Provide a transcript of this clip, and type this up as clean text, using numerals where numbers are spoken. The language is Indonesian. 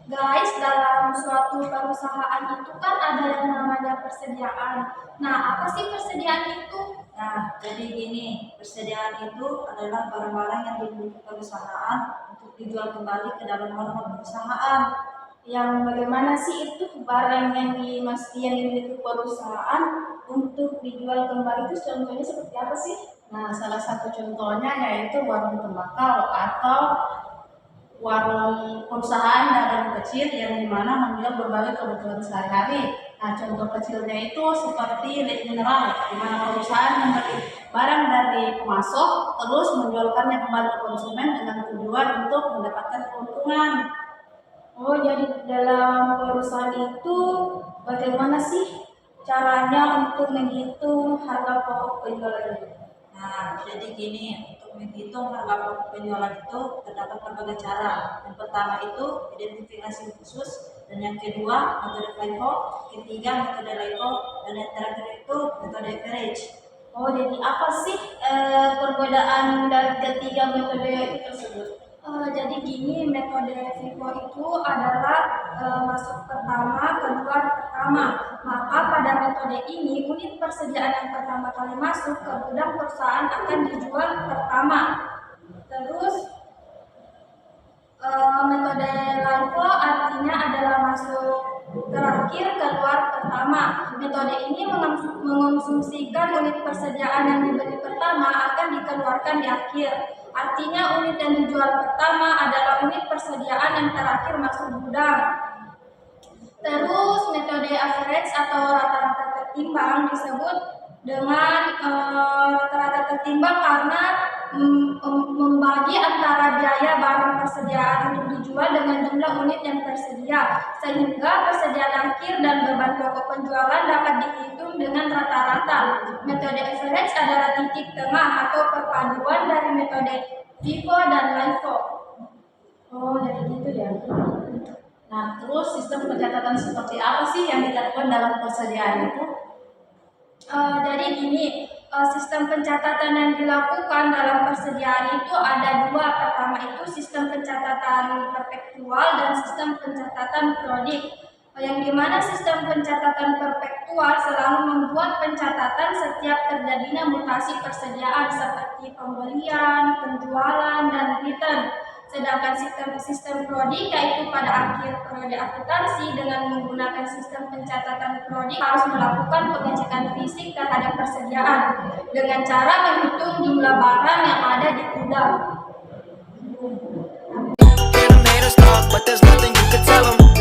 Guys, dalam suatu perusahaan itu kan ada yang namanya persediaan. Nah, apa sih persediaan itu? Nah, jadi gini, persediaan itu adalah barang-barang yang dimiliki perusahaan untuk dijual kembali ke dalam modal perusahaan. Yang bagaimana sih itu barang yang dimiliki perusahaan untuk dijual kembali itu contohnya seperti apa sih? Nah, salah satu contohnya yaitu warung tembakau atau warung perusahaan dagang kecil yang dimana menjual berbagai kebutuhan sehari-hari. Nah, contoh kecilnya itu seperti lek mineral, di mana perusahaan membeli barang dari pemasok terus menjualkannya kembali ke konsumen dengan tujuan untuk mendapatkan keuntungan. Oh, jadi dalam perusahaan itu bagaimana sih caranya untuk menghitung harga pokok penjualan itu? Nah, jadi gini, untuk menghitung harga pokok penjualan itu terdapat berbagai cara. Yang pertama itu identifikasi khusus, dan yang kedua metode FIFO, ketiga metode LIFO, dan yang terakhir itu metode average. Oh, jadi apa sih perbedaan dari ketiga metode itu tersebut? Jadi gini, metode FIFO itu adalah masuk pertama, keluar pertama. Maka pada metode ini, unit persediaan yang pertama kali masuk ke gudang perusahaan akan dijual pertama. Terus metode LIFO artinya adalah masuk terakhir, keluar pertama. Metode ini mengonsumsikan unit persediaan yang dibeli pertama akan dikeluarkan di akhir. Artinya unit yang dijual pertama adalah unit persediaan yang terakhir masuk gudang. Terus metode average atau rata-rata tertimbang disebut dengan rata-rata tertimbang karena membagi antara biaya barang persediaan untuk dijual dengan jumlah unit yang tersedia, sehingga persediaan akhir dan beban pokok penjualan dapat dihitung dengan rata-rata. Metode average adalah titik tengah atau perpaduan dari metode FIFO dan LIFO. Oh, jadi gitu ya. Nah, terus sistem pencatatan seperti apa sih yang dilakukan dalam persediaan itu? Jadi gini, sistem pencatatan yang dilakukan dalam persediaan itu ada dua. Pertama itu sistem pencatatan perpektual dan sistem pencatatan periodik. Yang dimana sistem pencatatan perpektual selalu membuat pencatatan setiap terjadinya mutasi persediaan seperti pembelian, penjualan, dan return. Sedangkan sistem periodik yaitu pada akhir periode akuntansi dengan menggunakan sistem pencatatan periodik harus melakukan pengecekan fisik terhadap persediaan dengan cara menghitung jumlah barang yang ada di gudang. Haters talk, but there's nothing you can tell them.